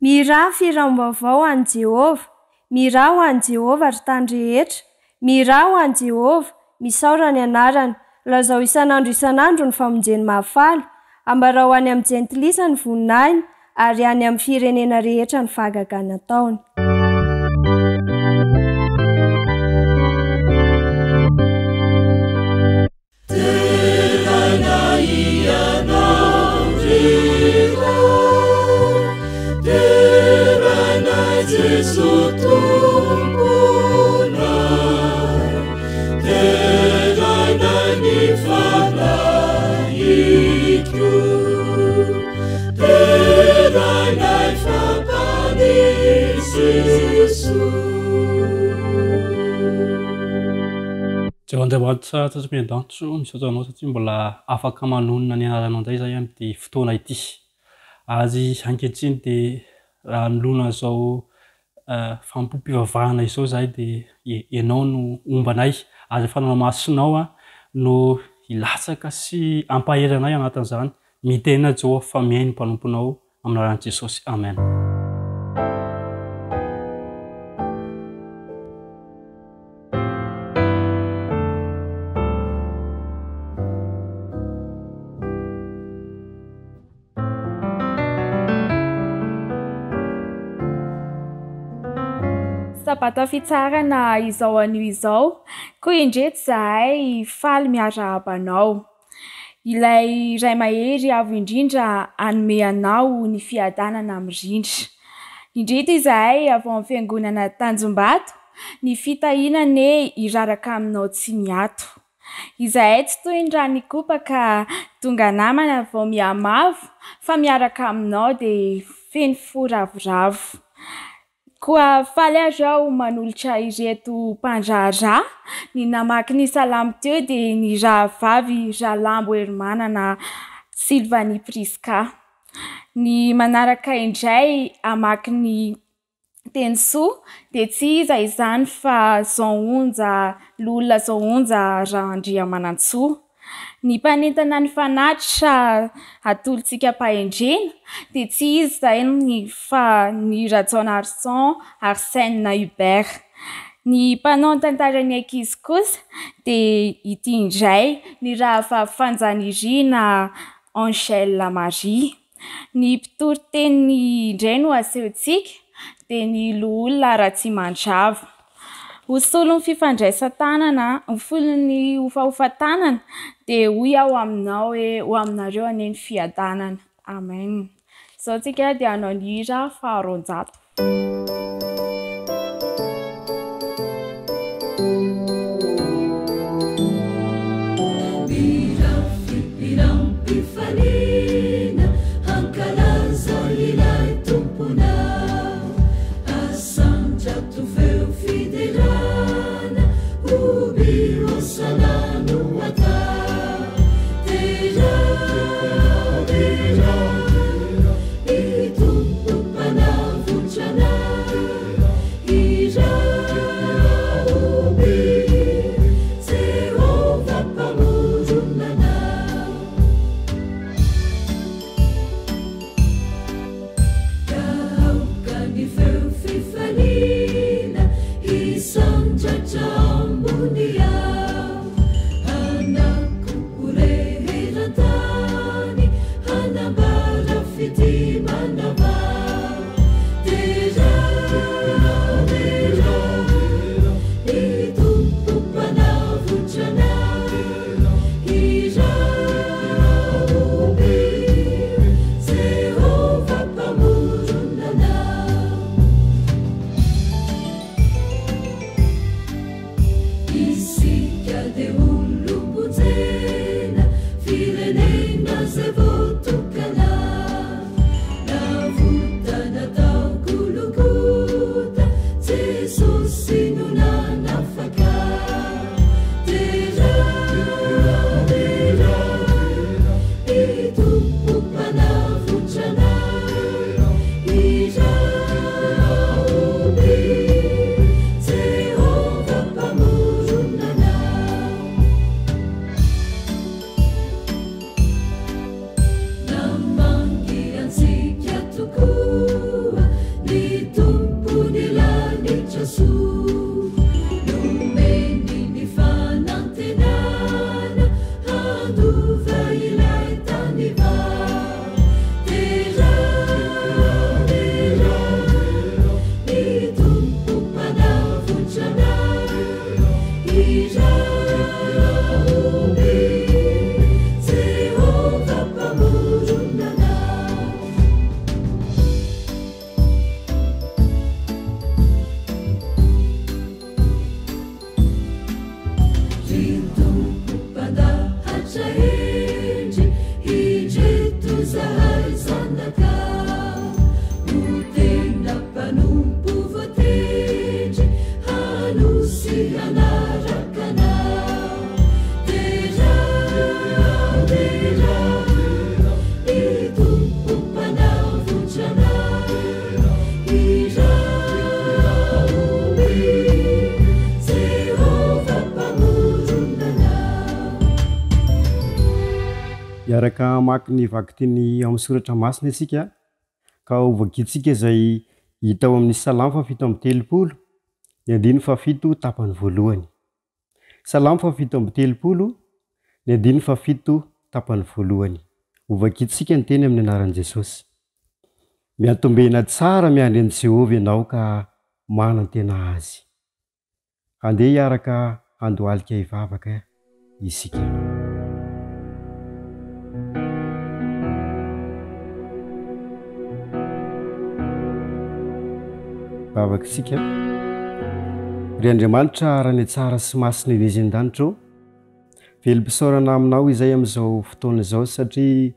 Miraha firam-baovao an Jehova, miraha ho an Jehova ry tany rehetra, miraha ho an Jehova, misaora ny anarany, lazao isanandro ny famonjeny mahafaly, ambarao any amin'ny jentilisa ny voninahiny, ary any amin'ny firenena rehetra ny fahagaga nataony. Andriamanitra tratry-miandanitro misaotra anao satria mbola afaka manonona ny anaranao indray zay amin'ity fotoana ity. Ary ankehitriny dia raha nolona izao fampompivavahana izao zahay dia ianao no ombanay ary efa namasinao no hilatsaka sy ampaheranay anatin'izany. Mitena Jehova fa mihaino ny mpanomponao amin'ny anaran'i Jesosy. Amen. Sabata fitsarana izao anio izao, koa indreto zahay faly miara-abanao. Ilay ray mahery avo indrindra anome anao ny fiadanana mirindra. Indrito izahay avy amin'ny fiangonana Tanjombato, ny fitahinane iraraka aminao tsy miato. Izahay tsy toy ny raha nikopa ka tonga namana vao mihamavo, fa miaraka aminao dia feno fo ravoravo. Koa faly azy aho manolotra ireto mpandraharaha, ny namaky ny salamo teo dia ny rahavavy Ralambo Hermanana Sylvanie Priska. Ny manaraka indray amaky ny teny soa dia tsy iza izany fa Zaononja Lolona Zaononja Rahandriamanantsoa. Ny mpanentana ny fanatitra atolontsika mpahendrena dia tsy izy izany fa ny Rajaona Arsan Arsène Hubert. Ny mpanao ny tantaran'ny ankizy kosa dia ity indray ny rahavavy Fanjanirina Angèle Marie. Ny mpitory-teny indray no asehontsika dia ny Loholona Ratsimandrava. Hosolo ny fifandraisan-tanana, hosolo ny hofahofa-tanana dia hoy aho aminao hoe ho aminareo anie ny fiadanana. Amen. Izao tsika dia hanao ny hira faharoanjato. Itu panavunjana Miaraka maky ny vakitiny amin'ny soratra masina isika ka ovakitsika izay hita ao amin'ny Salamo 7:30 ny andiny 7 tapany voalohany. Salamo 7:30 ny andiny 7 tapany voalohany. Ovakitsika ny teny amin'ny anaran'i Jesosy. Miantombena tsara miandry an'i Jehovah ianao ka manantena azy. Andeha hiaraka handohalika hivavaka isika. Vavaka isika. Ry Andriamanitra raha ny tsara sy masina izy an-danitra ao, velom-pisaorana aminao izay amin'izao fotoana izao satria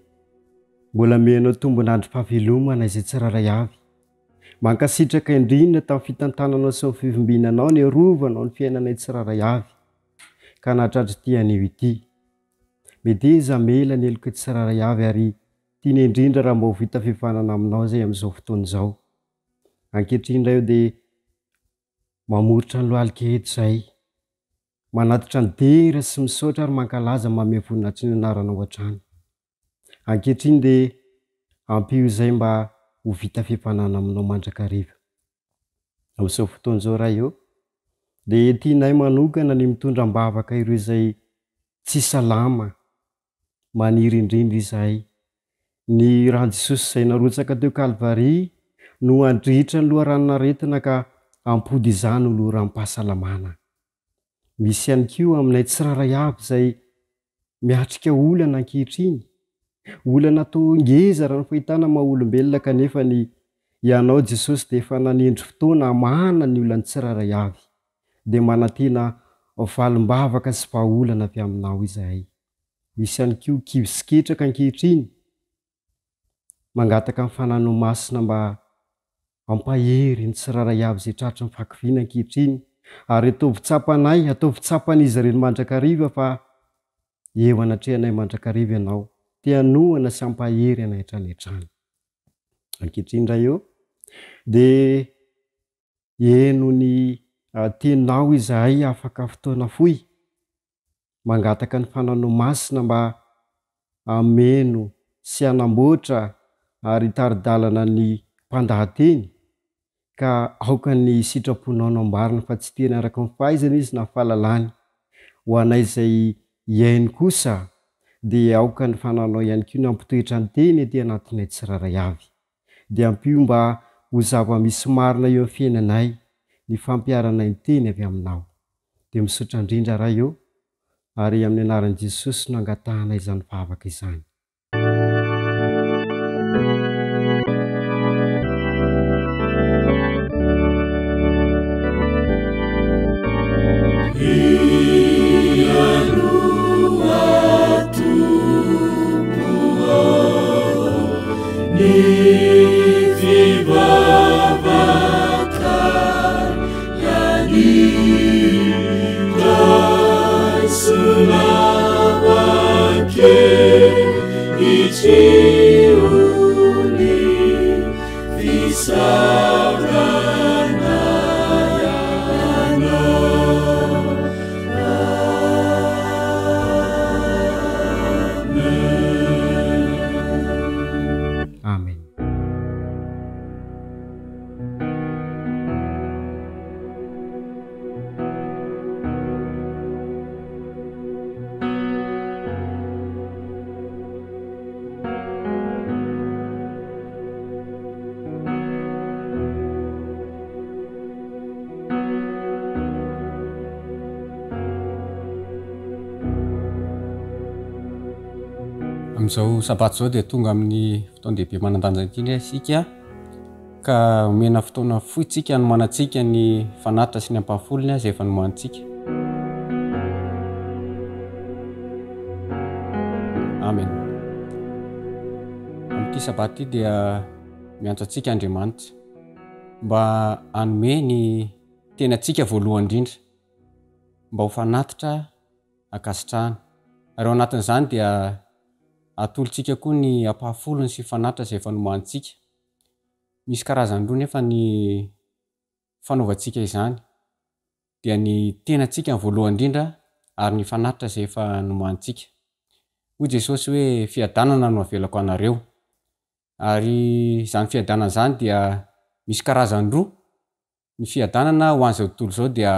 mbola menao tombon'andro fahavelomana izay tsiraray avy. Mankasitraka indrindra tamin'ny fitantananao sy ny fivimbinanao ny rovanao ny fiainanay tsiraray avy ka nahatratra ity anio ity. Mety iza mela ny eloko tsiraray avy ary tiana indrindra raha mba ho vita fifanana aminao izay amin'izao fotoana izao. Ankehitriny indray eo dia mamoritra ny lohalika eto izay, manatitra ny dera sy misaotra ary mankalaza manome voninahitry ny anarana ao an-trano. Ankehitriny dia ampio izay mba ho vita fifanana aminao mandrakariva. Amin'izao fotoana izao raha eo dia tianay manokana ny mitondram-bavaka ireo izay tsy salama, maniry indrindra izay. Ny rahan'i Jesosy izay narotsaka teo Kalvaria no andritra ny loharanon'aretina ka ampody izany ho loharam-pahasalamana. Misy ihany koa aminay tsiraray avy izay miatrika olana ankehitriny. Olana toa ngeza raha ny fahitana maha-olombelona kanefa ny ianao Jesosy dia efa nanendry fotoana hamana ny olana tsiraray avy dia manantena valim-bavaka sy vahaolana avy aminao izahay. Misy ihany koa kivy sy ketraka ankehitriny mangataka amin'ny fanano masina mba ampahery ny tsiraray avy izay tratra ny fakiviana ankehitriny ary ataovy tsapanay, ataovy tsapan'izy ireny mandrakariva fa eo anatrehanay mandrakariva ianao. Tianohana sy ampahery anay hatrany hatrany. Ankehitriny indray eo dia eno ny tenao izahay afaka fotoana fohy mangataka ny fanano masina mba ameno sy hanamboatra ary taridalana ny mpandahateny ka aoka ny sitraponao nambarina fa tsy tena araka ny fahaizana izy na fahalalany. Ho anay izay iainy kosa dia aoka ny fananao ihany koa ny ampitoetra ny teny ety anatinay tsiraray avy. Dia ampio mba ho zava-misy marina eo amin'ny fiainanay ny fampiaranay ny teny avy aminao. Dia misaotra indrindra raha eo ary amin'ny anaran'i Jesosy no angatahanay izany vavaka izany. Amin'izao sabato izao dia tonga amin'ny fotoan-dehibe manan-danja indrindra isika ka omena fotoana fohy isika hanomanantsika ny fanatitra sy ny ampahafolony izay efa nomantsika. Amen. Amin'ity sabato ity dia miantso antsika Andriamanitra mba hanome ny tenantsika voalohany indrindra mba ho fanatitra ankasitrahana ary ao anatin'izany dia atolontsika koa ny ampahafolony sy fanatitra izay efa nomantsika. Misy karazany roa nefa ny fanaovantsika izany dia ny tenantsika voalohany indrindra ary ny fanatitra izay efa nomantsika. hoy jesosy hoe fiadanana no avelako anareo ary zany fiadanana zany dia misy karazany roa ny fiadanana ho an'izao tontolo zao dia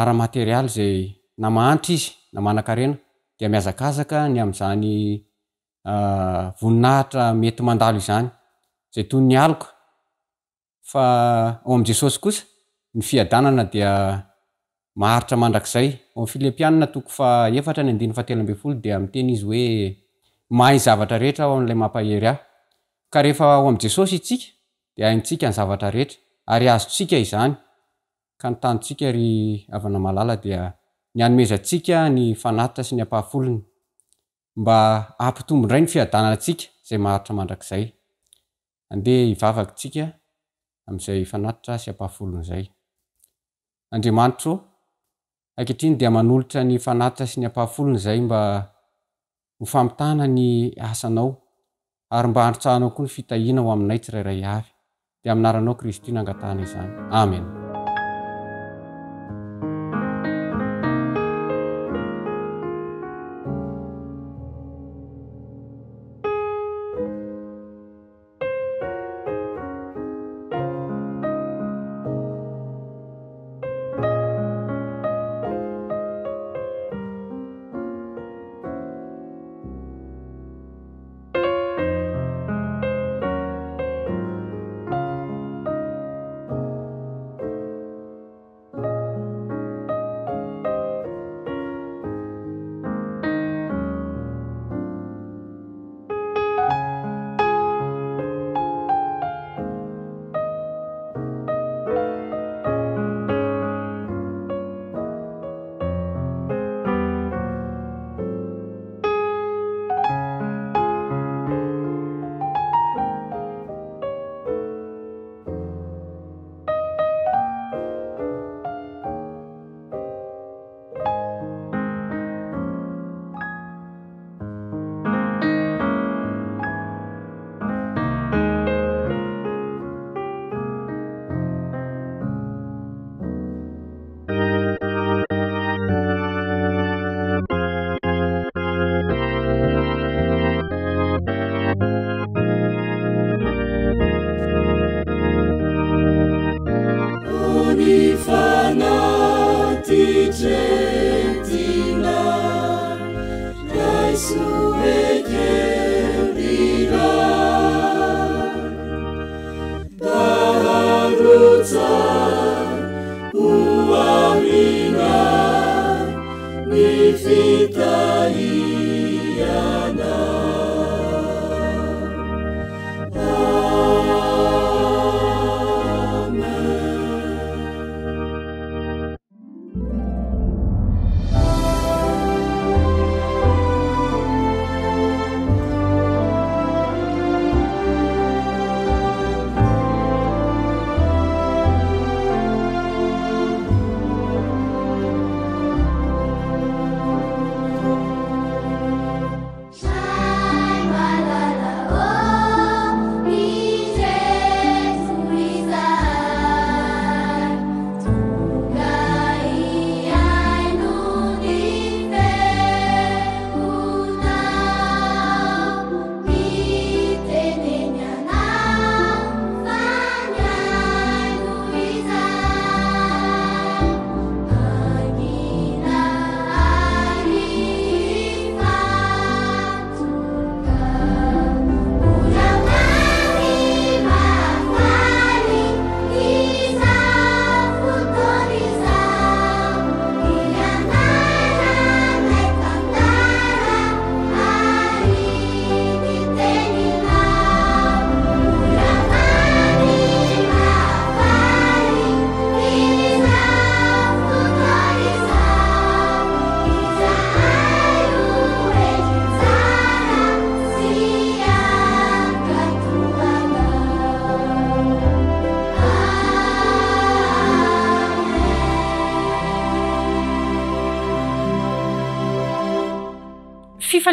ara-materialy zay na mahantra izy na manan-karena dia miazakazaka ny am'izany voninahitra mety mandalo izany zay toy ny aloka fa ao am' jesosy kosa ny fiadanana dia maharitra mandrakizay ao am' Filipianina 4:7 dia miteny izy hoe mahay zavatra rehetra ao an'ilay mampahery ahy ka rehefa ao am' jesosy itsika dia haintsika ny zavatra rehetra ary azotsika izany ka ny tanitsika ry avana malala dia ny anomezantsika ny fanatitra sy ny ampahafolony mba ampitombondray ny fiadanana antsika zay maharitra mandrakizay andeha ivavakytsika am'izay fanatitra sy ampahafolony zay. Andriamanitro ankehitriny dia manolotra ny fanatitra sy ny ampahafolony zay mba ho famitana ny asanao ary mba andritsahanao koa ny fitahiana ho aminay tsirairay avy dia aminaranao Kristy nangatahana izany. Amen.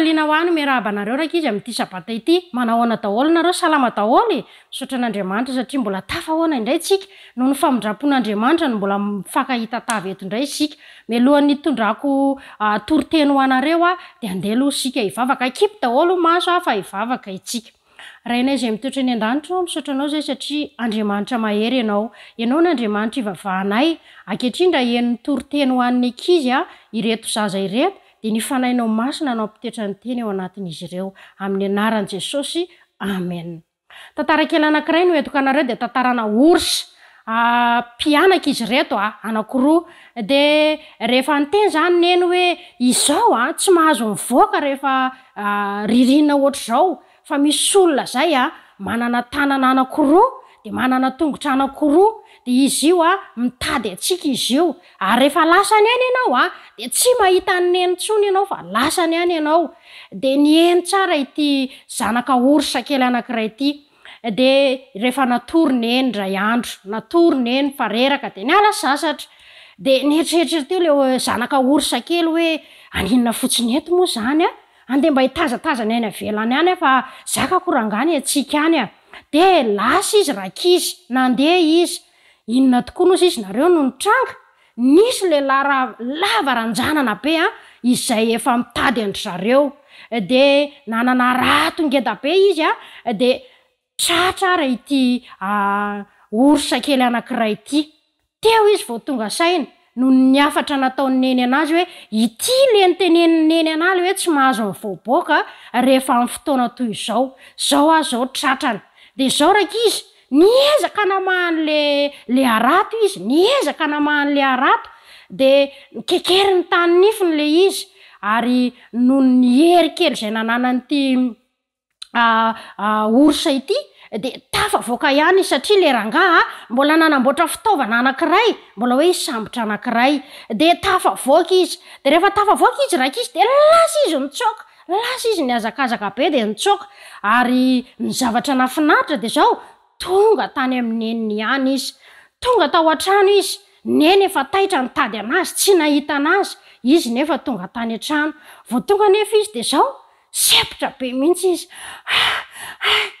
fifaliana ho any miarahabanareo raka izy amin'ity sabata ity manahoana daholo nareo salama daholo misaotra an'Andriamanitra satria mbola tafahoana indray tsika noho ny famindrapon'Andriamanitra no mbola mifankahita tavy eto indray isika mialohan'ny tondrako toriteny ho anareo dia andeha aloha isika hivavaka kipy daholo maso fa hivavaka itsika rainay izay mitoetra ny an-danitra misaotra anao zay satria Andriamanitra mahery ianao n'Andriamanitra ivavahanay ankehitrindra en'ny toriteny ho an'ny ankizy ireto zaza ireto dia ny fanainao masina anao mpitetra ny teny eo anatin'izy ireo amin'ny anaran'i Jesosy amen. Tantara kely anankiray no entiko anareo dia tantarana orsy mpianaka izy reto anankiroa dia rehefa nyteny zany neny hoe izao tsy mahazo mivoaka rehefa ririnina ohatr'izao fa misy olona zay manana tanana anankiroa dia manana tongotra anankiroa dia izy io mitady atsika izy io ary rehefa lasany any ianao dia tsy mahita ny neny tsony ianao fa lasany any ianao dia nieny tsara ity zanaka orsa kely anankiray ity dia rehefa natory neny ray andro neny fareraka dia niala sasatra dia nieritreritry teo le zanaka orsa kely hoe aninona fotsiny eto moa zany andeha mba hitazatazany any avelany any fa zaka korangany atsika any dia lasa izy rakizy nandeha izy inona tokoa nozy izy nareo no nitranga nisy lehilahy lava ranjanana be izay efa mitady andry zareo dia nanana rato ngeda be izy dia tratrara ity orsa kely anankiray ity teo izy vao tonga saina no niafatra nataony neny anazy hoe ity le niteneny neny anazy hoe tsy mahazo mivoaboaka rehefa amin'ny fotoana toy izao zao tratrana dia zao rakizy niezaka namahan'le arato izy niezaka namahan'le arato dia kekery ny tany nifiny le izy ary no nihery kely izay nananan'ity orsa ity dia tafavoaka ihany satria le rangahy mbola nanamboatra fitaovana anankiray mbola hoe sambotra anankiray dia tafavoaka izy dia rehefa tafavoaka izy rakizy dia lasa izy nitsoka lasa izy niazakazaka be dia nitsoka ary ny zavatra nafinaritra dia zao tonga tany amin'ny neniny ihany izy tonga tao an-trano izy neny efa taitra nitady anazy tsy nahita anazy izy nefa tonga tany an-trano vao tonga nefa izy dia zao sepotra be mihitsy izy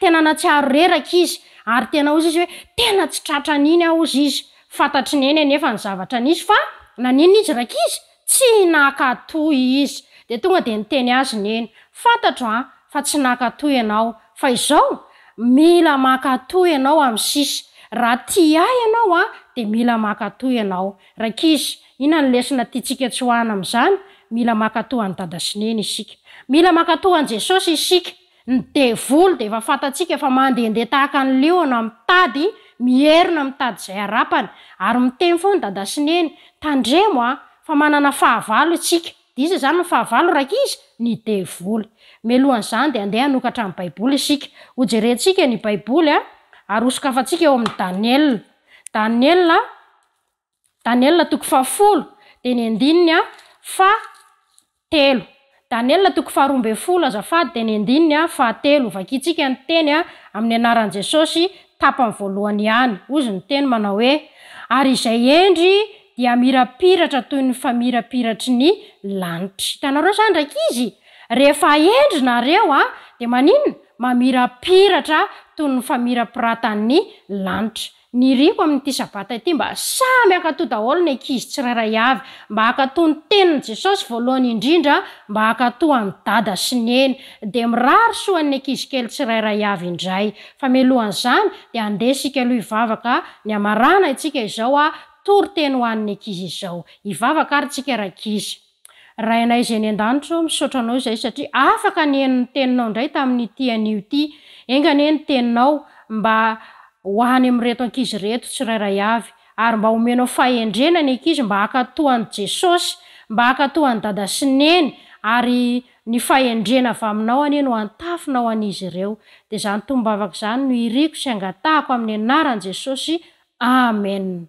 tena natsiaro reraka izy ary tena ozy izy hoe tena tsy tratra niny ozy izy fantatry neny nefa ny zavatra nisy fa nanino izy rakizy tsy nakatoy izy dia tonga dia niteny azy neny fantatro fa tsy nakatoy ianao fa izao mila makatoy ianao amin'ny sisy raha tia ianao dia mila makatoy ianao rakizy ina ny lesina tiatsika tsy hohana amin'izany mila makatoy any dada sy neny isika mila makatoy an Jesosy isika ny devoly dia efa fantatsika efa mandehandeha tahaka ny liona mitady mierina mitady izay arapany ary miteny foana dada sy neny tandremo fa manana fahavalo isika diza zany ny fahavalo rakizy ny devoly melohan'izany dia andeha hanokatra amin'ny baiboly isika hojerentsika ny baiboly arosokafantsika eo amin'ny Daniel toko 10 dia ny andininy 7 Daniel toko 12 azafady dia ny andininy 7 vakitsika ny teny amin'ny anaran'i Jesosy tapany voalohany ihany ozy ny teny manao hoe ary izay endry dia mirapiratra toy ny famirapiratry ny lanitra hitanareo zany rakizy rehefa endry nareo dia maninona mamirapiratra toy ny famirapiratan'ny lanitra ny riko amin'ity sabata ity mba samy akatoy daholo ny ankizy tsirairay avy mba akatoy ny tenin'i Jesosy voalohany indrindra mba akatoy amin'ny dada sy neny dia mirary soan'ny ankizy kely tsirairay avy indray fa melohan'izany dia andeha sika aloha hivavaka ny amarana itsika izao toriteny ho an'ny ankizy izao hivavaka ary tsika rakizy rainay izay ny an-danitro misaotra anao izay satria afaka ny teninao indray tamin'ity anio ity engany ny teninao mba hoany amin'reto ankizy reto tsirairay avy ary mba homenao fahendrena ny ankizy mba hakatoan'i Jesosy mba hakatoan'i dada sy neny ary ny fahendrena avy aminao anie no antafinao an'izy ireo dia zany tombavaka zany no iriko sy angatahako amin'ny anaran'i Jesosy amen.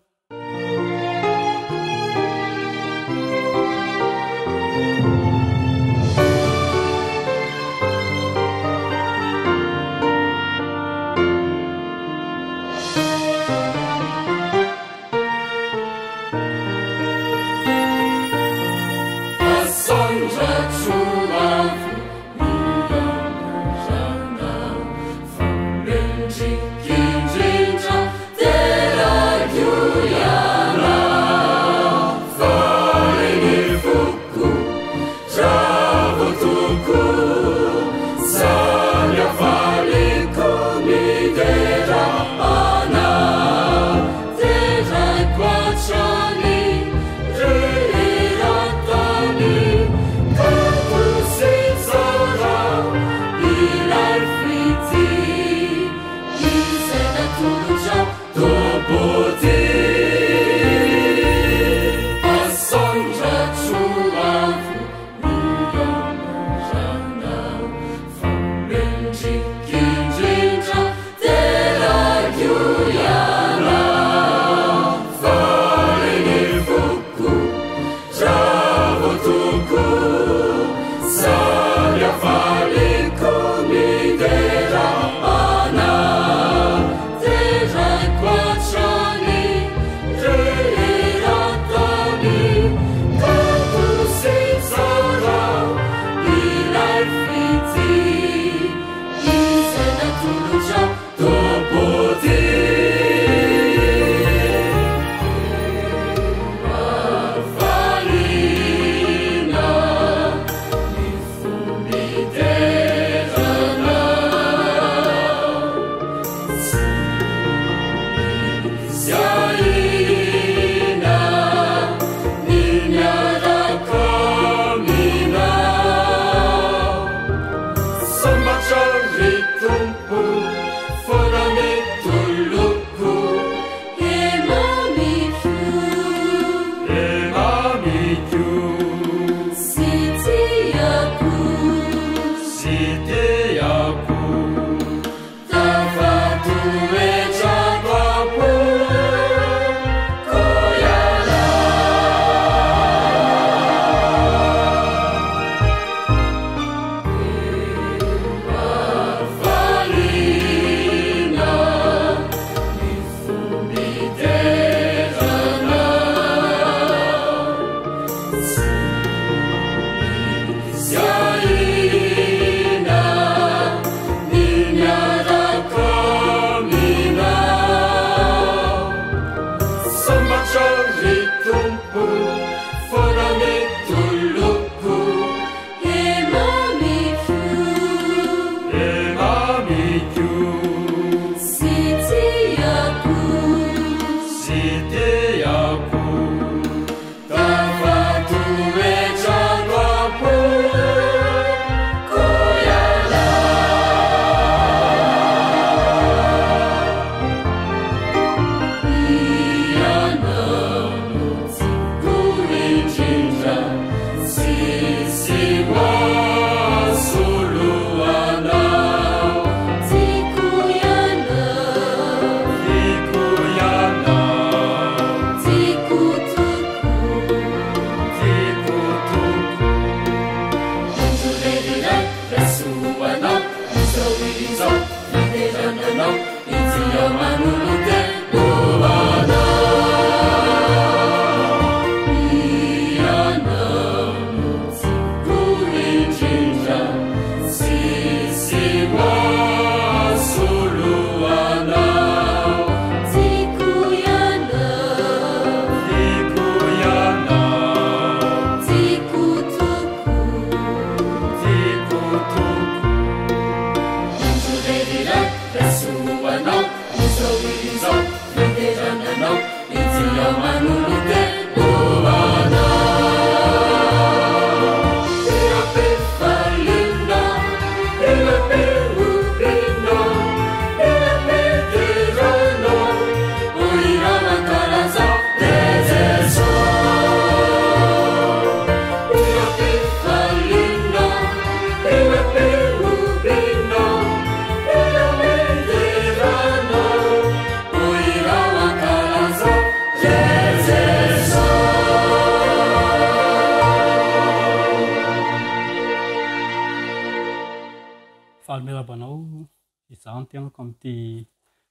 Fahalemerabanao izaho ny tenako amin'ity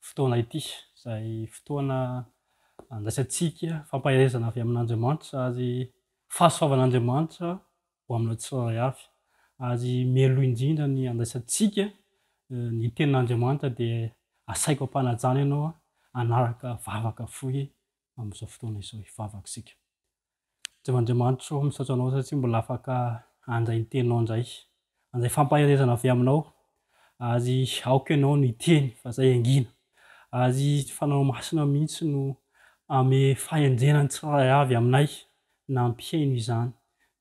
fotoana ity izay fotoana andraisantsika fampaherezana avy amin'Andriamanitra ary fahasoavan'Andriamanitra ho amina tsirairay avy ary mialoha indrindra ny andraisantsika ny tenin'Andriamanitra dia asaiko ampanajana ianao anaraka vavaka fohy amin'izao fotoana izao hivavaka isika. Andriamanitra misaotra anao satria mbola afaka handray ny teninao andray fampaherezana avy aminao ary aoka ianao ny teny fa zay angina ary fanao masina mihitsy no ame fahendrenany tsirairay avy aminay na ampihaino izany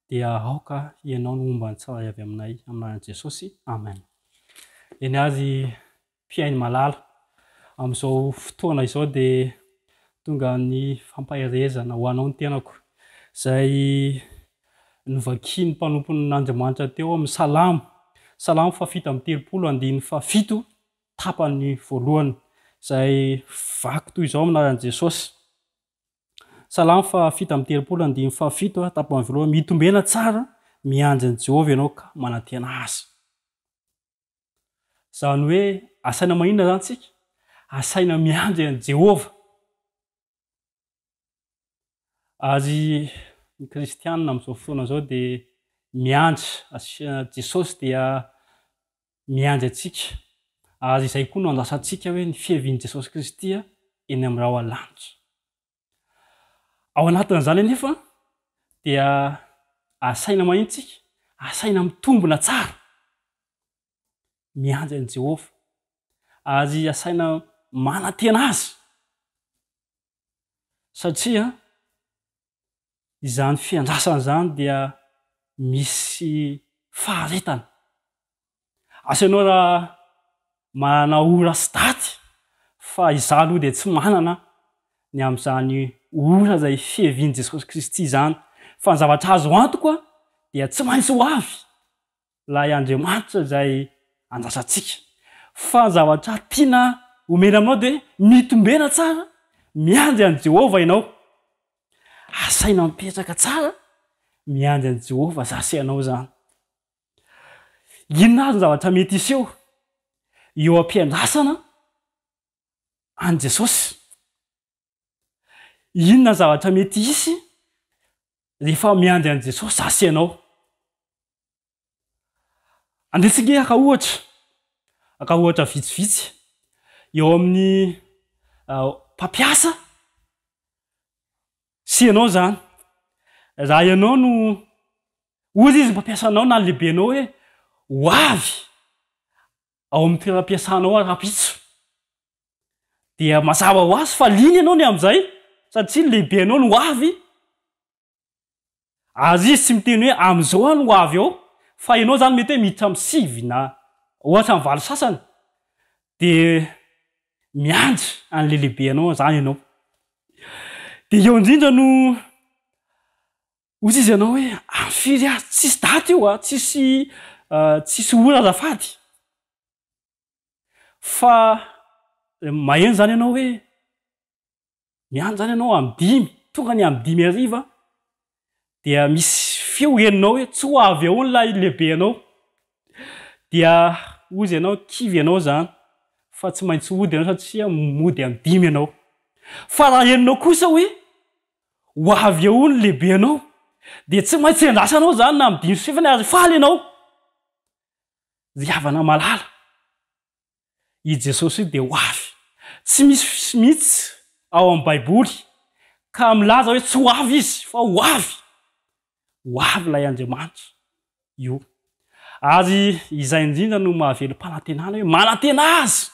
dia aoka ianao no omba ny tsirairay avy aminay amin'an'i Jesosy. Amen. Eny ary mpihaino malala amin'izao fotoana izao dia tonga ny fampahirezana ho anao ny tenako zay novakiny mpanompon'Andriamanitra teo amin'ny salamo fafito amin'ny telopolo andiny fafito tapany voalohany zay vaky toy izao aminaran'i Jesosy. Salamo fafito amin'ny telopolo andiny fafito tapany voalohany, mitombena tsara mianja an'i Jehovah ianao ka manantena azy. Zany hoe asaina maninona zany tsika? Asaina mianja an'i Jehovah. Azy ny kristianina amin'izao fotoana izao dia mianja Jesosy dia mianja antsika. Azy izay koa no andasantsika hoe ny fiavian'i Jesosy Kristy eny amin'ny rao alanitra. Ao anatin'izany anefa dia asaina manintsika, asaina mitombona tsara mianja an'i Jehovah. Azy asaina manantena azy satria izany fiandrasana zany dia misy faharetana. Asanao raha manana ora sy daty fa izaho aloha dia tsy manana ny amin'izany ora zay fiavian'i Jesosy Kristy zany, fa ny zavatra azo antoka dia tsy maintsy ho avy lahy Andriamanitra zay andrasantsika. Fa ny zavatra tiana omena aminao dia mitombena tsara mianja an'i Jehovah ianao. Asaina mipetraka tsara mianja an'i Jehovah zaseanao zany. Inona azy ny zavatra mety iseho eo am-piandrasana an'i Jesosy? Inona zavatra mety hisy rehefa mianja an'i Jesosy zaseanao? Andesinge aka ohatra vitsivitsy eo amin'ny mpampiasa sy ianao zany. Raha ianao no ozy izy mpampiasanao na lehibenao hoe ho avy ao amin'ny toeram-piasanao arapitso, dia mazava ho azy fa liny ianao ny amin'izay satria lehibe anao no ho avy. Azy izy tsy miteny hoe amin'izao no ho avy ao, fa ianao zany mety hoe miditra amin'ny 9 na ohatra amin'ny 8 sasany dia miandry an'le lehibe anao zany ianao. Dia eo indrindra no ozy izy ianao hoe amfiry azy, tsisy daty io tsisy ora azafady, fa maheno zany ianao hoe miandry zany ianao amin'ny 5, tonga ny amin'ny 5 hariva dia misy feo heninao hoe tsy ho avy ao ny lahy lehibe anao, dia ozy ianao kivy ianao zany, fa tsy maintsy hody ianao satria mody amin'ny 5 ianao. Fa raha heninao kosa hoe ho avy ao ny lehibe anao dia tsy maintsy andrasanao zany na amin'ny 5 sy 7 ary faly ianao. Ry havana malala, i Jesosy dia ho avy. Tsy misy mihitsy ao amin'ny Baiboly ka milaza hoe tsy ho avy izy fa ho avy. Ho avy ilay Andriamanitra io. Ary izay indrindra no mahavelo mpanantenana hoe manantena azy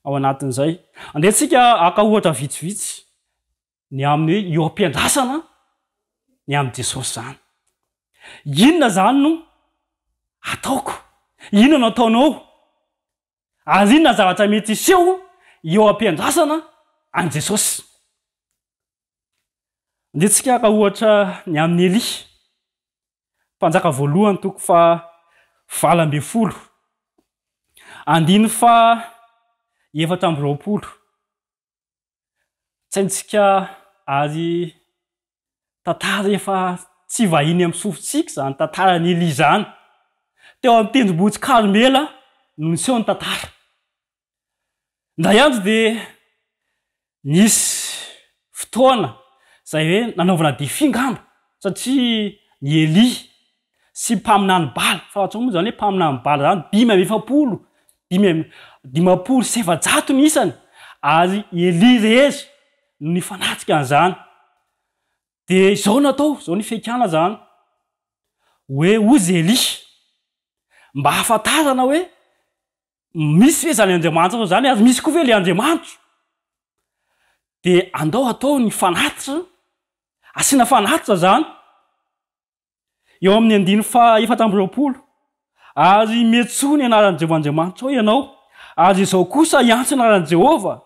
ao anatin'izay. Andehantsika aka ohatra vitsivitsy ny amin'ny hoe eo am-piandrasana ny amin'ny Jesosy zany. Inona zany no ataoko? Inona no ataonao? Ary inona zavatra mety iseho eo am-piandrasana an'i Jesosy? Andehantsika aka ohatra ny amin'ny Eli, mpanjaka voalohany toko fa 12, andiny fa 420. Tsaintsika ary tantara efa tsy vahiny amin'ny sofintsika zany tantaran'ny Eli zany. Teo amin'ny tendrombohitsy Karmela no niseho ny tantara. Ndray andro dia nisy fotoana zay hoe nanaovana defingamba satria ny Eli sy mpaminany Bala, fa moa zany hoe mpaminany Bala zany 500 ny isany, ary Eli rehetra no nifanatrika an'izany. Dia izao natao, izao ny fekana zany hoe ozy Eli mba hafantarana hoe misy hoe zany Andriamanitra zany ary misy koa ve le Andriamanitra. Dia andao atao ny fanatitra, asiana fanatitra zany eo amin'ny 420, ary metso ny anaran'i Jehovah Andriamanitra ao ianao Ary izao kosa iantso anaran'i Jehova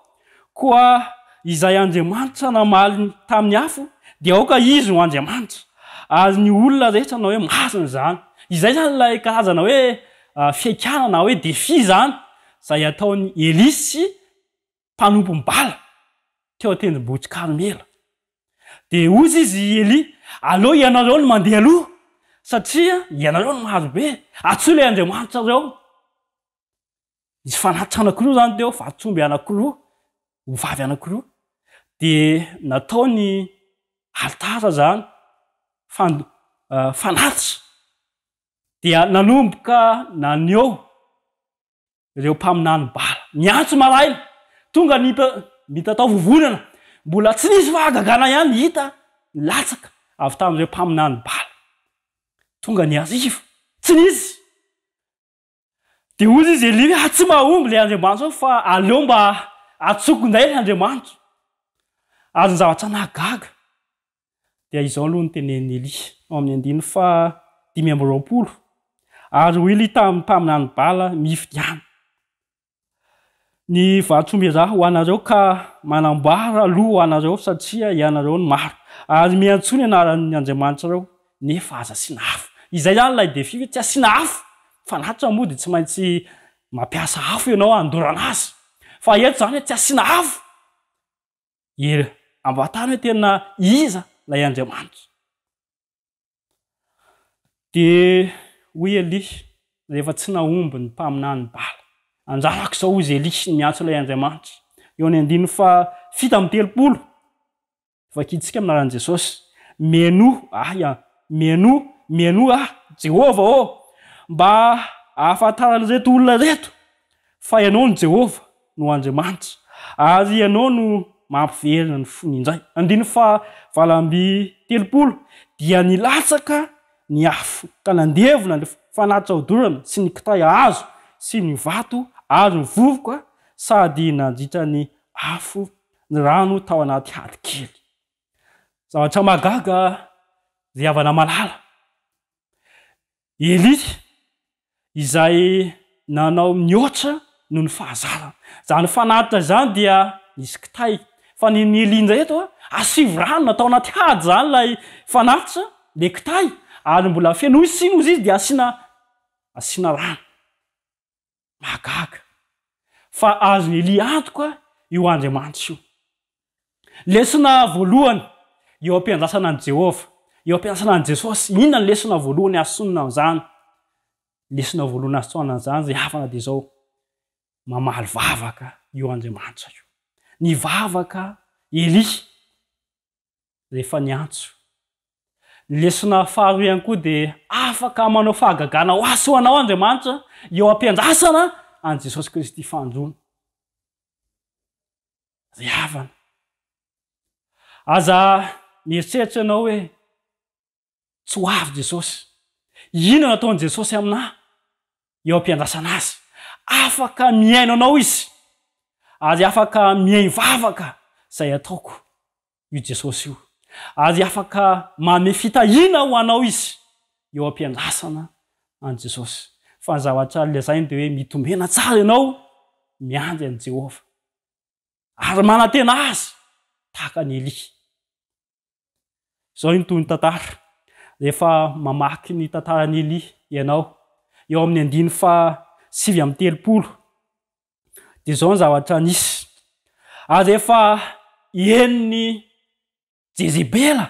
koa izay Andriamanitra namaly tamin'ny afo dia aoka izy no Andriamanitra. Ary ny olona rehetra na hoe masina zany. Izay zany ilay karazana hoe fiaikanana na hoe défi zany izay ataon'ny Elisy mpanompo-bala teo an-tendrombohitry Karmela. Dia ozy izy Eli, aleo ianareo no mandeha aloha satria ianareo no maro be. Atsoa ilay Andriamanitra reo. Nisy fanatitra anankiroa zany teo, vatsomby anankiroa, vavy anankiroa. Dia nataony altara zany fanatitra. Dia nanomboka naneo ireo mpaminany bala. Niantso maraina, tonga mitatao vovonana. Mbola tsy nisy fahagagana ihany hita latsaka avy tamin'ireo mpaminany bala. Tonga ny arivo, tsy nisy. Dia ozy izy Eli hoe tsy mahomby ilay Andriamanitra fa aleo mba atsoko indray ilay Andriamanitra. Ary ny zavatra nahagaga. Dia izao aloha ny tenen'ny Eli ao amin'ny 5:20. Ary ho Eli tamin'ny mpaminany bala mifidiana. Ny vatsomby raha ho anareo ka manamboara aloha ho anareo satria ianareo no maro. Ary miantsoa ny anaran'ny Andriamanitra reo nefa aza asiana afo. Izay zany ilay défi hoe tsy asiana afo. Fanatitra moa dia tsy maintsy mampiasa afo ianao andorana azy. Fa eto zany hoe tsy asiana afo. Ambatany hoe tena iza ilay Andriamanitra. Dia hoy Eli rehefa tsy nahomby ny mpaminany bala. Anjanako izao izy Eli miantso ilay Andriamanitra. Eo ny 7:30. Vakitsika aminaran'i Jesosy. Mieno Jehova mba ahafantaran'ireto olona reto fa ianao ny Jehova no Andriamanitra. Ary ianao no mampiverina ny fony indray. 7:30 dia nilatsaka ny afo ka nandevona ny fanatitra hodorana sy ny kitay hazo sy ny vato ary ny vovoka sady nandritra ny afo ny rano tao anaty hady kely. Zavatra magaga izay havana malala. Eli izay nanao mihoatra noho ny fahazarana. Zany fanatitra zany dia nisy kitay. Fa ny Eli indray eto asivo rano natao anaty hady zany ilay fanatitra, le kitay. Ary mbola feno isiny izy dia asiana rano. Magaga. Fa azony Eli antoka io Andriamanitra io. Lesona voalohany eo am-piandrasana an'i Jehova, eo am-piandrasana an'i Jesosy. Inona ny lesona voalohany asonona amin'izany? Lesona voalohany asonona amin'izany zay havana dia izao. Mamaly vavaka io Andriamanitra io. Ny vavaka Eli rehefa niantso. Lesona faharoa ihany koa dia afaka manao fahagagana ho azy ho anao Andriamanitra eo am-piandrasana an'i Jesosy Kristy fandroana. Zay havana. Aza mieritreritra ianao hoe tsy ho avy Jesosy. Inona nataon'i Jesosy aminahy eo am-piandrasana azy? Afaka miaino anao izy. Ary afaka miaino vavaka izay ataoko io Jesosy io. Ary afaka manome fitahiana ho anao izy eo am-piandrasana an'i Jesosy. Fa ny zavatra lazainy dia hoe mitombena tsara ianao miandry an'i Jehova. Ary manantena azy tahaka ny Eli. Izao ny toy ny tantara. Rehefa mamaky ny tantaran'i Eli ianao eo amin'ny 7:30. Dia izao ny zavatra nisy. Ary rehefa henony Jezebela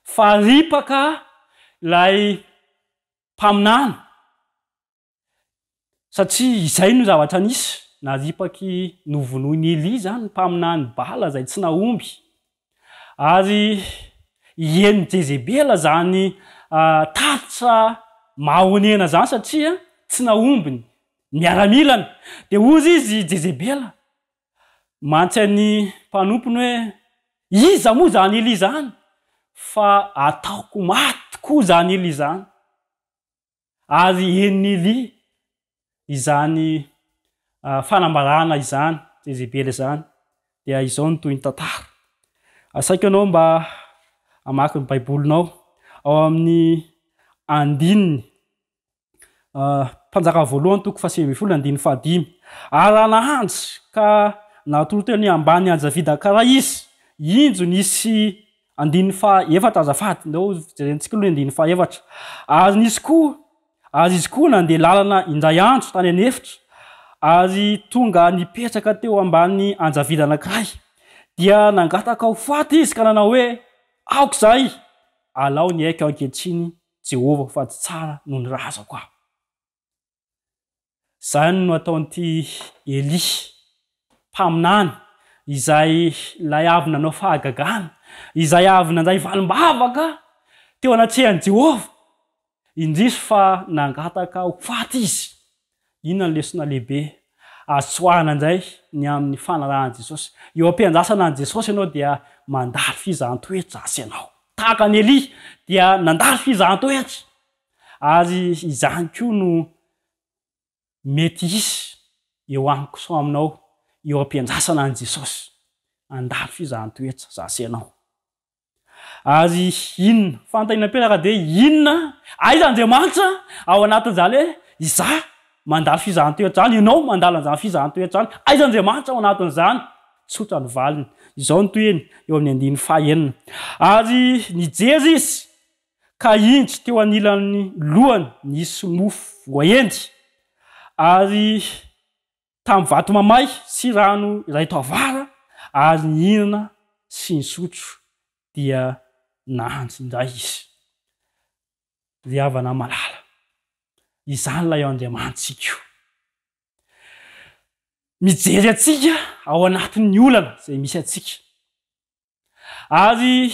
faripaka ilay mpaminany. Satria izay no zavatra nisy. Naripaky novonoin'i Eli zany mpaminany bala izay tsy nahomby. Ary henony Jezebela zany tatitra mahonena zany satria tsy nahombiny miaramilana. Dia ozy izy Jezebela mantsy ny mpanompony hoe iza moa zany Eli zany? Fa ataoko maty koa zany Eli zany. Ary henony Eli izany fanambarana izany Jezebela izany. Dia izao ny toy ny tantara. Asaiko ianao mba hamaky ny baibolinao ao amin'ny andininy mpanjaka voalohany toko 7:5. ary raha nahandry ka natoloteny ambany anjavida karaha izy injo nisy andiny faefatra azafady ndao jerentsika aloha andiny faefatra ary nisy koa ary izy koa nandeha lalana indray andro tany anefitra ary tonga nipetraka teo ambany anjavida anankiray dia nangataka ho faty izy ka nanao hoe aoko zay alao ny aiko ankehitriny Jehova fa tsy tsara noho ny razako aho. Zany no ataon'ity Eli mpaminany izay lay avy nanao fahagagana izay avy nandray valimbavaka teo anatrehan'i Jehova indrisy fa nangataka ho faty izy. Inona ny lesona lehibe asoahana indray ny amin'ny fanarahan'i Jesosy. Eo am-piandrasana an'i Jesosy ianao dia mandalo fizaham-toetra zasy ianao. Tahaka ny Eli dia nandalo fizaham-toetra ary izany koa no mety isy eo amiko so aminao eo am-piandrasana an'i Jesosy. Andalo fizaham-toetra zasy ianao. Ary inona fantainam-peraka dia inona aiza Andriamanitra ao anatin'izany hoe izaho mandalo fizaham-toetra zany ianao mandalo an'izany fizaham-toetra zany aiza Andriamanitra ao anatin'izany tsotra ny valiny. Izao ny toeny eo amin'ny andiny fahaenina. Ary nijery izy ka indry teo anilan'ny lohany nisy mofo voaendy ary tamin'ny vato mamay sy rano iray toavara ary nihinana sy nisotro dia nahandry indray izy. Ry havana malala, izany lay Andriamanitsika. Mijery atsika ao anatin'ny olana izay misy atsika. Ary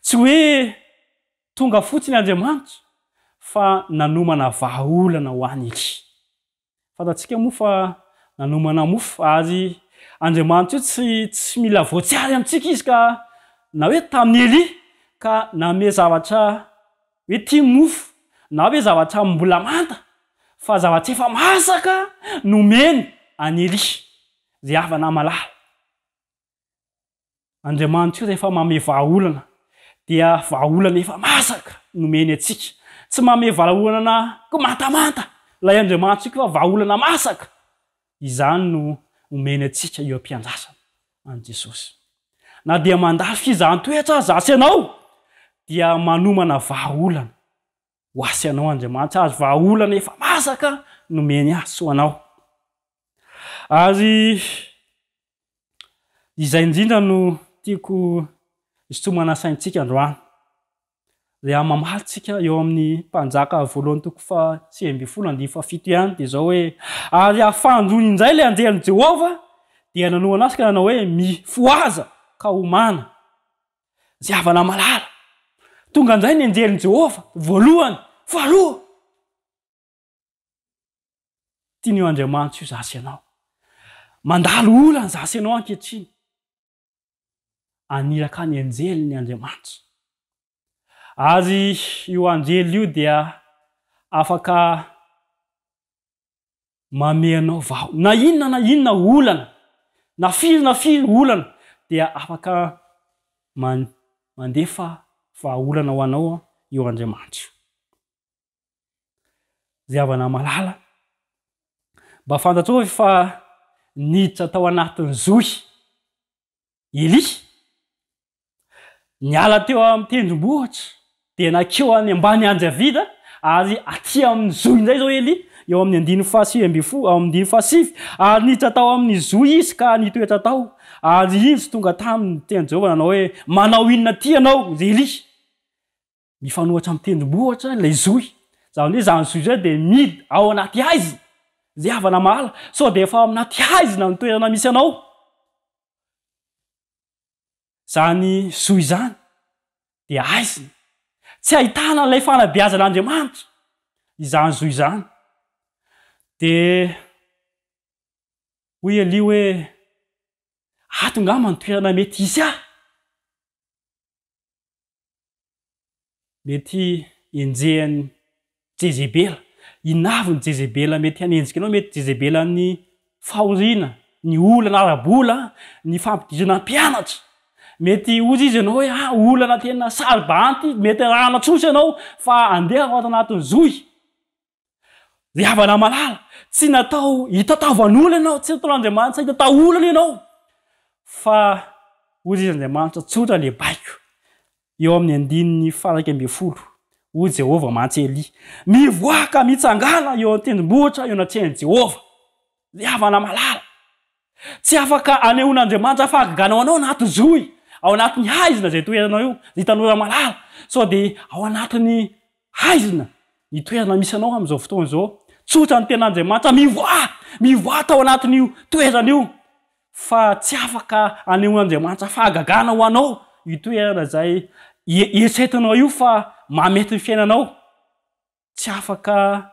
tsy hoe tonga fotsiny Andriamanitra fa nanomana vahaolana ho an'ny Eli. Fantatsika moa fa nanomana mofo ary Andriamanitra tsy mila voatsiary amintsika izy ka na hoe tamin'ny Eli ka name zavatra hoe tia mofo na hoe zavatra mbola manta fa zavatra efa masaka nomeny an'ny Eli. Zay havana malala. Andriamanitra rehefa mame vahaolana dia vahaolana efa masaka nomeny atsika. Tsy mame vahaolana ko mantamanta lay Andriamanitra fa vahaolana masaka. Izany no omeny atsika eo am-piandrasana an'i Jesosy. Na dia mandalo fizaham-toetra zasy ianao dia manomana vahaolana ho asy ianao Andriamanitra azy vahaolana efa masaka nomeny azy ho anao. Ary izay indrindra no tiako isotomana saintsika androany. Dia mamalitsika eo amin'ny mpanjaka voalohany toko 8:7 ihany dia zao hoe ary afandrony indray le anjerin' Jehova dia nanoana azy ka nanao hoe mifoaza ka homana. Zay havana malala. Tonga indray ny anjerin' Jehova voalohany faharoa. Tian'io Andriamanitra io zasy ianao. Mandalo olana zasy ianao ankehitriny. Aniraka ny anjeliny Andriamanitra. Ary io anjely io dia afaka mame anao na inona olana na firy olana dia afaka mandefa vahaolana ho anao eo Andriamanitra. Zay havana malala. Mba fantatrao fa niditra tao anatin'ny zohy Eli. Niala teo amin'ny tendrombohitra dia nakeo any ambany anjavida ary aty amin'ny zohy indray zao Eli eo amin'ny andiny 7 ary niditra tao amin'ny zohy izy ka nitoetra tao ary izy tonga tamin'ny teny Jehova nanao hoe manao inona ty ianao Eli? Mifanohatra amin'ny tendrombohitra ilay zohy. Zany hoe zany zohy zay dia midy ao anaty aizy. Zay havana malala. So dia efa anaty aizy na ny toerana misy anao. Zany zohy zany dia aiziny. Tsy ahitana ilay fanabeazan'Andriamanitra izany zohy zany. Dia hoy Eli hoe ato ngamba ny toerana mety hisy ahy. Mety enjehan'ny Jezebela. Inavy ny Jezebela mety hanenjika anao, mety Jezebela ny fahoriana, ny olana arabola, ny fampidizana mpianatra. Mety ozy izy ianao hoe olana tena sarbanty, mety rana tsosa ianao fa andeha ao anatin'ny zohy. zay havana malala tsy natao hitataovan'olo ianao tsy nataon'Andriamanitra hitatao olana ianao fa ozy izy Andriamanitra tsotra le baiko eo amin'ny andininy faraky amby folo o Jehova mantsy Eli mivoaka mitsangana eo an-tendrombohitra eo anatrehany Jehova zay havana malala tsy afaka anehoan'Andriamanitra fahagaganao anao anaty zoy ao anatin'ny haizina zay toeranao io zay tanora malala sao de ao anatin'ny haizina ny toerana misy anao am'izao fotoana zao tsotra ny ten'Andriamanitra mivoa tao anatin'io toerana io fa tsy afaka anehoan'Andriamanitra fahagagana ho anao io toerana zay eritreretinao io fa mamety ny fiainanao tsy afaka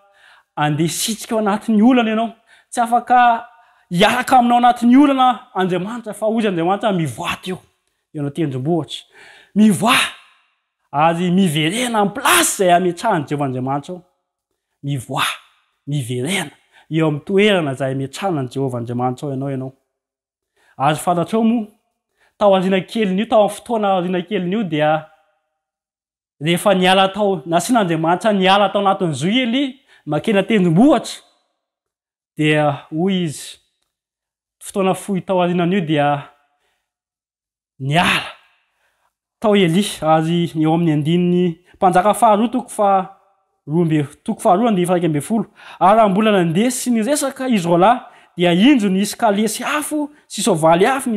andeha sitsika ao anatin'ny olana ianao tsy afaka hiaraka aminao anatin'ny olana Andriamanitra fa ozy Andriamanitra mivoa teo eo anatendrombohitra mivoa ary miverena amin'ny plasy zay ametrahany Jehova Andriamanitra ao mivoa miverena eo amin'ny toerana zay ametrahany Jehova Andriamanitra ao ianao ary fantatrao moa tao aoriana kelin'io tao amin'ny fotoana aoriana kelin'io dia rehefa niala tao nasian'Andriamanitra niala tao anatin'ny zoy Eli makena tendrombohitra dia hoy izy fotoana fohy tao aorianan'io dia niala tao Eli ary eo amin'ny andininy mpanjaka faharoa toko faharoa andeha faraky amby folo ary mbola nandeha sy niresaka izy roalahy dia injo nisy kalesy afo sy soavaly afo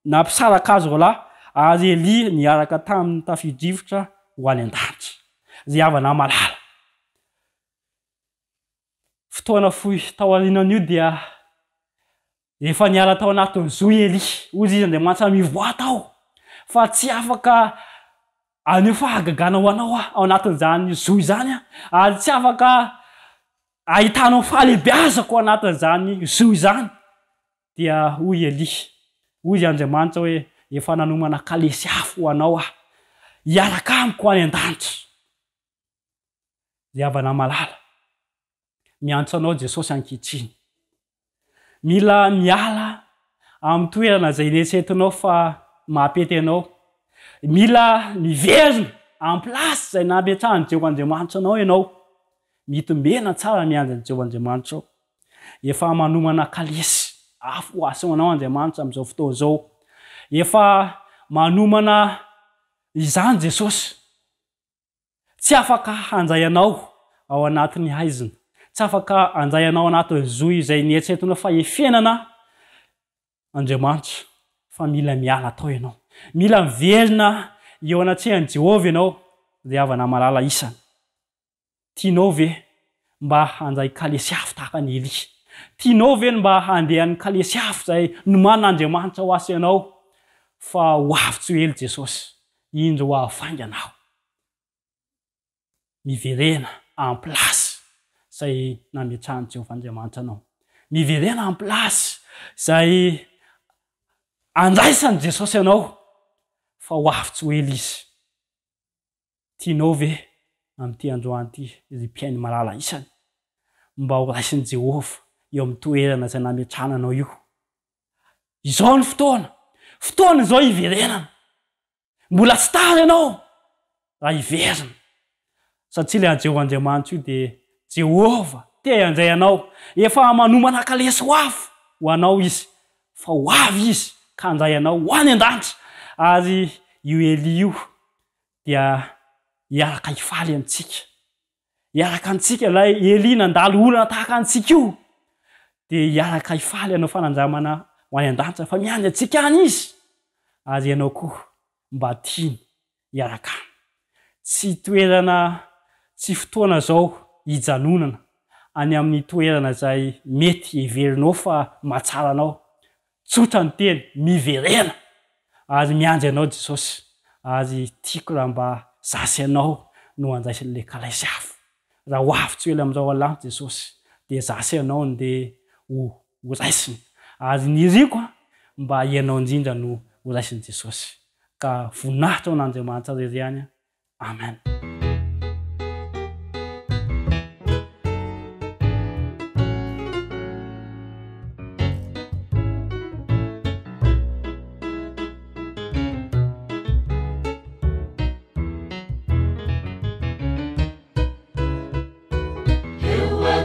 nampisaraka azy roalahy ary Eli niaraka tamin'ny tafidrivotra ho any an-danitra zay havana malala fotoana fohy tao aorianan'io dia efa niala tao anatin'ny zoy Eli ozy izy Andriamanitra mivoa tao fa tsy afaka aneo fahagagana ho anao ao anatin'izany zoy zany ary tsy afaka ahitanao fahalebiazako ao anatin'izany zoy zany dia hoy Eli ozy Andriamanitra hoe efa nanomana kalesy afo ho anao hiaraka amiko any an-danitra zay havana malala miantso anao Jesosy ankehitriny mila miala amin'ny toerana zay neritreretinao fa mampety anao mila miverina amin'ny plasy zay nametrahany Jehova Andriamanitra anao ianao mitombena tsara mianjany Jehova Andriamanitra ao efa manomana kalesy afo aso anao Andriamanitra am'izao fotoana zao efa manomana izany Jesosy tsy afaka handray anao ao anatin'ny haizina tsy afaka handray anao anatin'ny zoy zay nieritreretinao fa efenana Andriamanitra fa mila miala tao ianao mila miverina eo anatrehan'i Jehova ianao zay havana malala isany tianao ve mba handray kalesy afo tahaka ny Eli tianao ve mba handehan'ny kalesy afo zay noman'Andriamanitra ho asy ianao fa ho avy-tsy ho ely Jesosy indro ho avainga anao miverena amin'ny plasy zay nametrahany Jehova Andriamanitra anao miverena amin'ny plasy zay andraisany Jesosy ianao fa ho avy-tsy ho ely izy tianao ve amin'ity androany ity izy mpiainy malala isany mba ho raisin'i Jehova eo amin'ny toerana zay nametrahana anao io izao ny fotoana izao hiverenana mbola tsy tara ianao raha hiverina satria le Jehova Andriamanitra io dia Jehova te handray anao efa manomana kalesy ho afo ho anao izy fa ho avy izy ka handray anao ho any an-danitra ary io Eli io dia hiaraka hifaly amintsika hiaraka antsika lay Eli nandalo olana tahaka antsika io dia hiaraka hifaly anao fanandramana ho any an-danitra fa miandry antsika any izy ary ianao koa mba tiany hiaraka tsy toerana tsy fotoana zao hijanonana any amin'ny toerana zay mety heverinao fa mahatsara anao tsotra ny teny miverena ary miandry anao Jesosy ary tiako raha mba zasy anao no andraisin'le kalesy afo raha ho avy-tsy ely amin'izao alamo Jesosy dia zasy anao nde ho raisiny ary niriko mba ianao indrindra no ho raisin'i Jesosy ka voninahitra ao n'Andriamanitra rery any amen. You will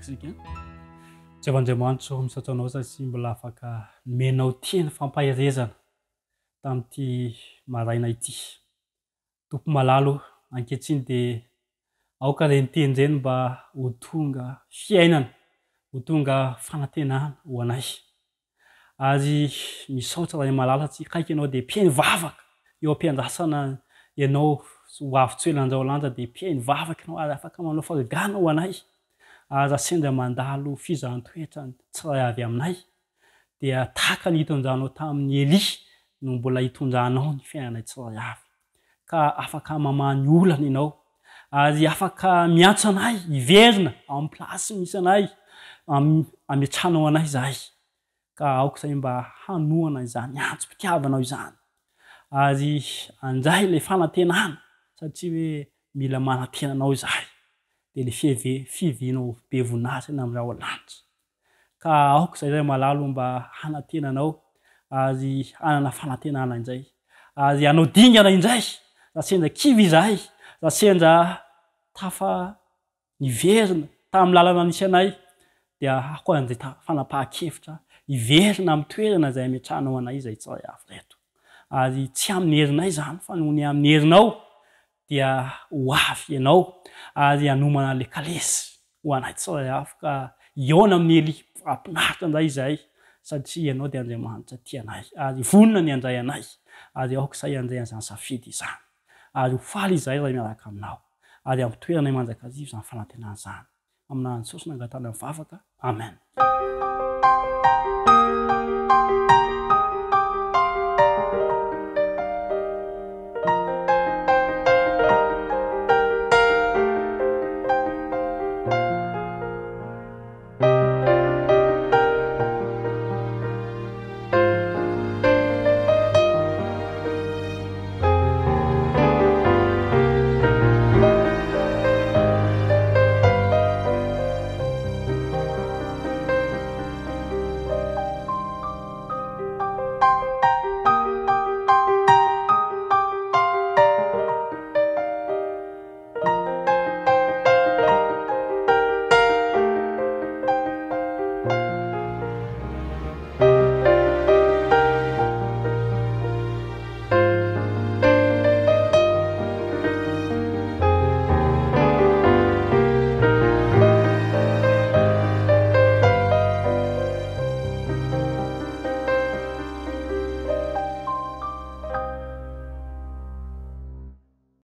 vavaka sika Jevandramanitro misaotranao satria mbola afaka menao tena fampahirezana tamin'ity maraina ity. Tompo malalo ankehitriny dia aoka ilay nitenjeny mba ho tonga fiainana, ho tonga fanantenana ho anay. Ary misaotra raha malala tsy kaiky ianao dia mpiainy vavaka eo am-piandrasana ianao ho avy-tsoelan'izao lanja dia mpiainy vavaka ianao ary afaka manao fagagana ho anay. Ary sendra mandalo fizahan-toetra tsiray avy aminay dia tahaka ny hitonjanao tamin'ny Eli no mbola hitonjanao ny fiainanay tsiray avy. Ka afaka mamany olana ianao ary afaka miantso anay hiverina amin'ny plasy misy anay ametrhanao anay izahay. Ka aoka izay mba hanohana izany antso-pitiavanao izany ary andray ilay fanantenana satria hoe mila manantenanao izahay dia ilay fihevenao be voninahitra amin'izao lanitra. Ka aoka izay malalo mba hanantenanao ary hanana fanantenana indray ary hanao dingana indray raha sendra kivy izahay, raha sendra tafa niverina tamin'ny lalana nisy anay dia ako an'izay fanapahan-kevitra hiverina amin'ny toerana izay ametrahanao anay izay tsiray avy reto. Ary tsy amin'ny herinay izany fa noho ny amin'ny herinao dia ho avy ianao ary hanomana ilay kalesy ho anay tsiray avy ka iona amin'ny Eli ampinaritra indray izahay satria ianao dia Andriamanitra tia anay ary vonona ny andray anay ary aoka izay andray an'izany safidy izany. Ary ho faly izahay raha miaraka aminao ary amin'ny toerana manjakazivy izany fanantenana izany. Amin'an'ny Jesosy nangatana mivavaka. Amen.